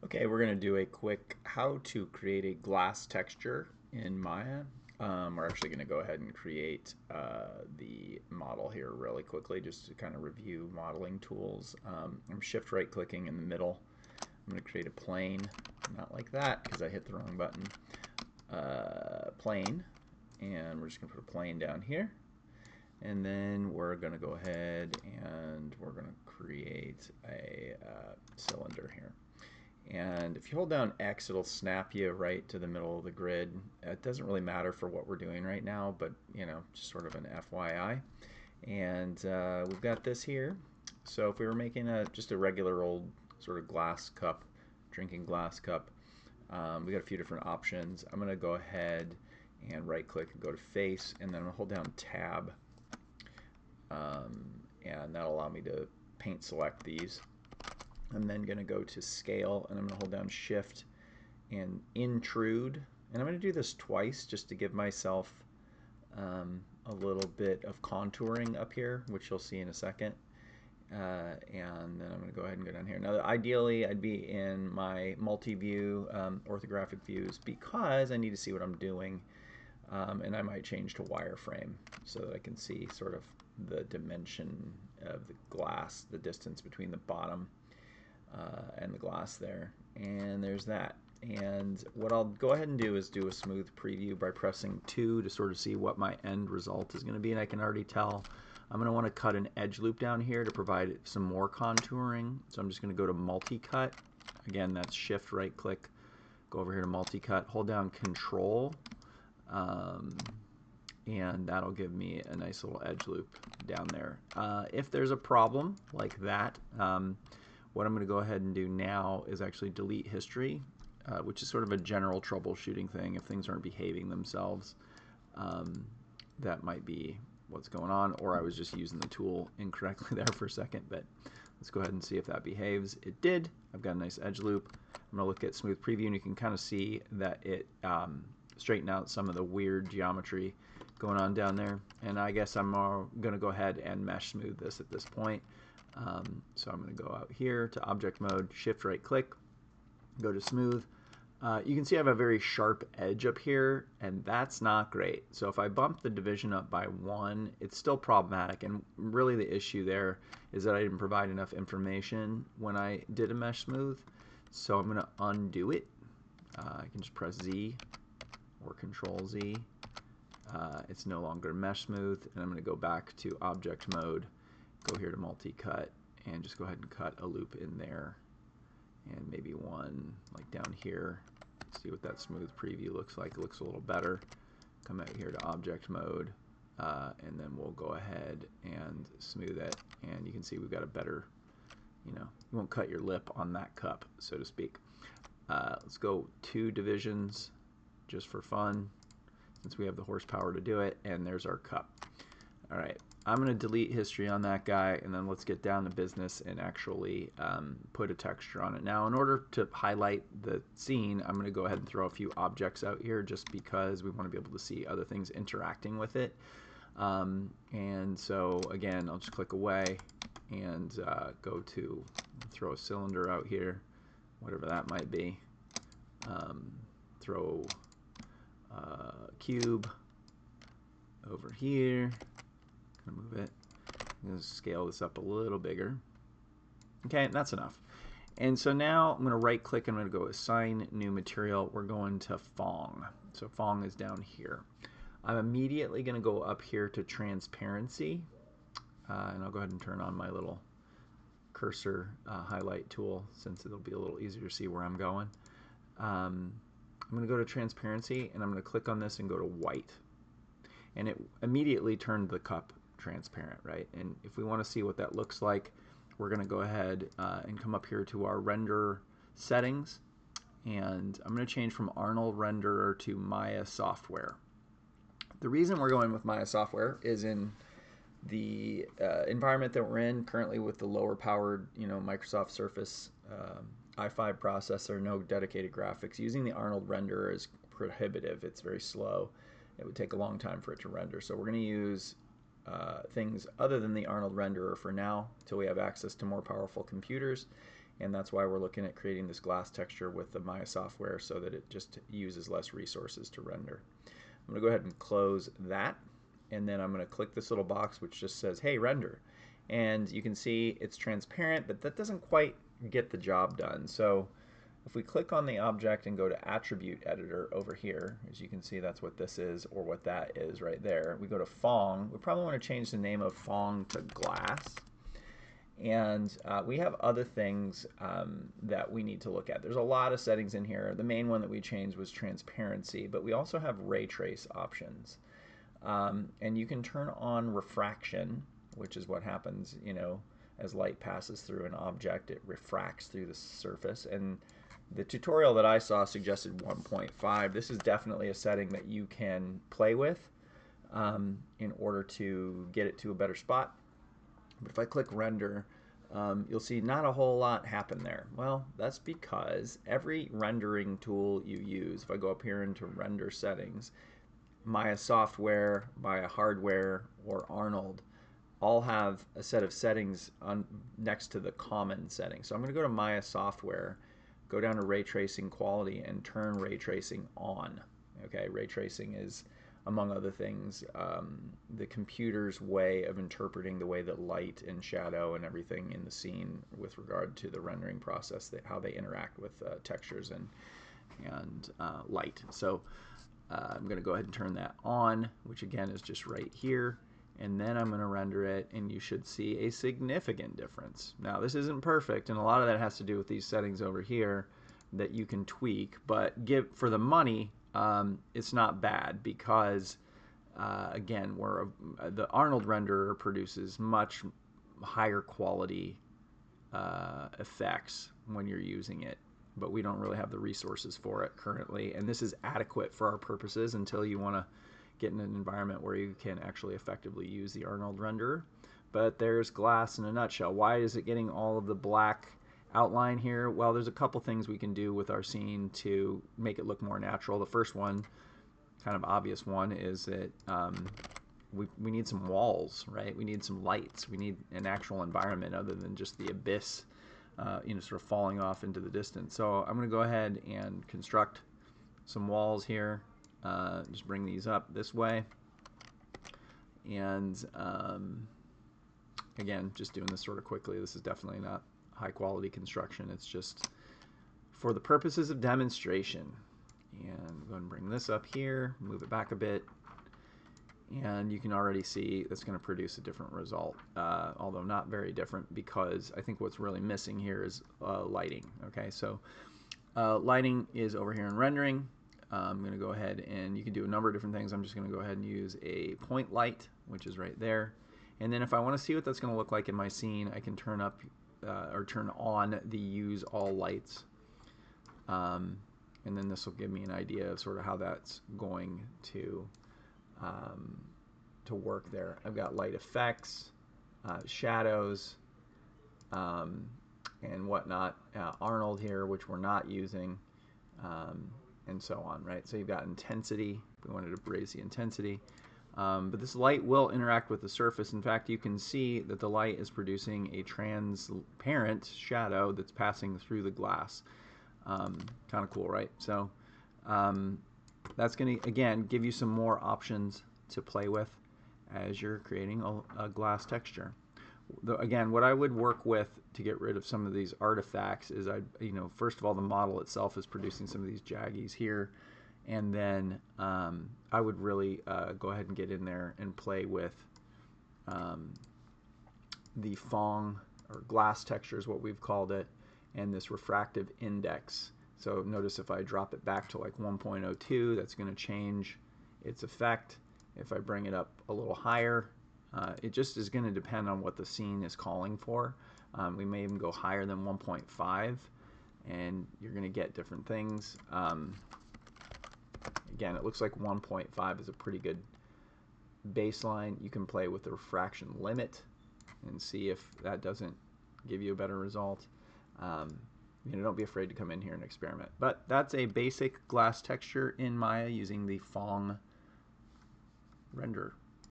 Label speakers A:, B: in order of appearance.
A: Okay, we're going to do a quick how to create a glass texture in Maya. We're actually going to go ahead and create the model here really quickly just to kind of review modeling tools. I'm shift right clicking in the middle. I'm going to create a plane, not like that because I hit the wrong button. Plane, and we're just going to put a plane down here. And then we're going to go ahead and we're going to create a cylinder here. And if you hold down X, it'll snap you right to the middle of the grid. It doesn't really matter for what we're doing right now, but just sort of an FYI. And we've got this here. So if we were making just a regular old sort of glass cup, drinking glass cup, we got a few different options. I'm going to go ahead and right click and go to face, and then I'm going to hold down tab. And that'll allow me to paint select these. I'm then going to go to scale, and I'm going to hold down shift and intrude, and I'm going to do this twice just to give myself a little bit of contouring up here, which you'll see in a second. And then I'm going to go ahead and go down here. Now ideally I'd be in my multi-view orthographic views because I need to see what I'm doing, and I might change to wireframe so that I can see sort of the dimension of the glass, the distance between the bottom and the glass there. And there's that. And what I'll go ahead and do is do a smooth preview by pressing 2 to sort of see what my end result is going to be. And I can already tell I'm going to want to cut an edge loop down here to provide some more contouring. So I'm just going to go to multi-cut. Again, that's shift right click. Go over here to multi-cut. Hold down control. And that'll give me a nice little edge loop down there. If there's a problem like that, what I'm going to go ahead and do now is actually delete history, which is sort of a general troubleshooting thing. If things aren't behaving themselves, that might be what's going on, or I was just using the tool incorrectly there for a second, but let's go ahead and see if that behaves. It did. I've got a nice edge loop. I'm going to look at smooth preview, and you can kind of see that it straightened out some of the weird geometry going on down there. And I guess I'm going to go ahead and mesh smooth this at this point. So I'm going to go out here to object mode, shift right click, go to smooth. You can see I have a very sharp edge up here, and that's not great. So if I bump the division up by 1, it's still problematic, and really the issue there is that I didn't provide enough information when I did a mesh smooth. So I'm going to undo it. I can just press Z or Control Z. It's no longer mesh smooth, and I'm going to go back to object mode, go here to multi-cut, and just go ahead and cut a loop in there, and maybe one like down here. See what that smooth preview looks like. It looks a little better. Come out here to object mode, and then we'll go ahead and smooth it, and you can see we've got a better, you won't cut your lip on that cup, so to speak. Let's go 2 divisions just for fun, since we have the horsepower to do it, and there's our cup. All right, I'm going to delete history on that guy, and then let's get down to business and actually put a texture on it. Now, in order to highlight the scene, I'm going to go ahead and throw a few objects out here just because we want to be able to see other things interacting with it. And so, again, I'll just click away and go to throw a cylinder out here, whatever that might be. Throw cube over here. Gonna move it. I'm gonna scale this up a little bigger. Okay, that's enough. And so now I'm gonna right click and I'm gonna go assign new material. We're going to Phong. So Phong is down here. I'm immediately gonna go up here to transparency, and I'll go ahead and turn on my little cursor highlight tool since it'll be a little easier to see where I'm going. I'm going to go to transparency, and I'm going to click on this and go to white. And it immediately turned the cup transparent, right? And if we want to see what that looks like, we're going to go ahead and come up here to our render settings. And I'm going to change from Arnold renderer to Maya software. The reason we're going with Maya software is in the environment that we're in currently with the lower powered, Microsoft Surface i5 processor, no dedicated graphics. Using the Arnold renderer is prohibitive. It's very slow. It would take a long time for it to render. So we're going to use things other than the Arnold renderer for now until we have access to more powerful computers. and that's why we're looking at creating this glass texture with the Maya software so that it just uses less resources to render. I'm going to go ahead and close that, and then I'm going to click this little box which just says, hey, render. And you can see it's transparent, but that doesn't quite get the job done. So if we click on the object and go to Attribute Editor over here, as you can see, that's what this is, or what that is right there. We go to Phong. We probably want to change the name of Phong to Glass. And we have other things that we need to look at. There's a lot of settings in here. The main one that we changed was transparency, but we also have ray trace options. And you can turn on refraction, which is what happens, you know, as light passes through an object, it refracts through the surface. And the tutorial that I saw suggested 1.5. This is definitely a setting that you can play with in order to get it to a better spot. But if I click render, you'll see not a whole lot happen there. Well, that's because every rendering tool you use, if I go up here into render settings, Maya software, Maya hardware, or Arnold, all have a set of settings next to the common settings. So I'm going to go to Maya software, go down to ray tracing quality, and turn ray tracing on. Okay, ray tracing is, among other things, the computer's way of interpreting the way that light and shadow and everything in the scene with regard to the rendering process, how they interact with textures and light. So I'm going to go ahead and turn that on, which again is just right here. And then I'm going to render it, and you should see a significant difference. Now, this isn't perfect, and a lot of that has to do with these settings over here that you can tweak, but for the money, it's not bad because, again, the Arnold renderer produces much higher quality effects when you're using it, but we don't really have the resources for it currently, and this is adequate for our purposes until you want to get in an environment where you can actually effectively use the Arnold renderer. But there's Glass in a nutshell. Why is it getting all of the black outline here? Well, there's a couple things we can do with our scene to make it look more natural. The first one, kind of obvious one, is that we need some walls, right? We need some lights. We need an actual environment other than just the abyss, you know, sort of falling off into the distance. So I'm going to go ahead and construct some walls here. Just bring these up this way, and again, just doing this sort of quickly. This is definitely not high quality construction. It's just for the purposes of demonstration. And go ahead and bring this up here, move it back a bit, and you can already see that's going to produce a different result, although not very different, because I think what's really missing here is lighting. Okay, so lighting is over here in rendering. I'm going to go ahead, and you can do a number of different things. I'm just going to go ahead and use a point light, which is right there. And then if I want to see what that's going to look like in my scene, I can turn up or turn on the use all lights. And then this will give me an idea of sort of how that's going to work there. I've got light effects, shadows, and whatnot. Arnold here, which we're not using. And so on, right? So you've got intensity. We wanted to raise the intensity. But this light will interact with the surface. In fact, you can see that the light is producing a transparent shadow that's passing through the glass. Kind of cool, right? So that's going to, again, give you some more options to play with as you're creating a glass texture. Again, what I would work with to get rid of some of these artifacts is, first of all, the model itself is producing some of these jaggies here, and then I would really go ahead and get in there and play with the Phong, or glass texture is what we've called it, and this refractive index. So notice if I drop it back to like 1.02, that's going to change its effect. If I bring it up a little higher, it just is going to depend on what the scene is calling for. We may even go higher than 1.5, and you're going to get different things. Again, it looks like 1.5 is a pretty good baseline. You can play with the refraction limit and see if that doesn't give you a better result. Don't be afraid to come in here and experiment. But that's a basic glass texture in Maya using the Phong render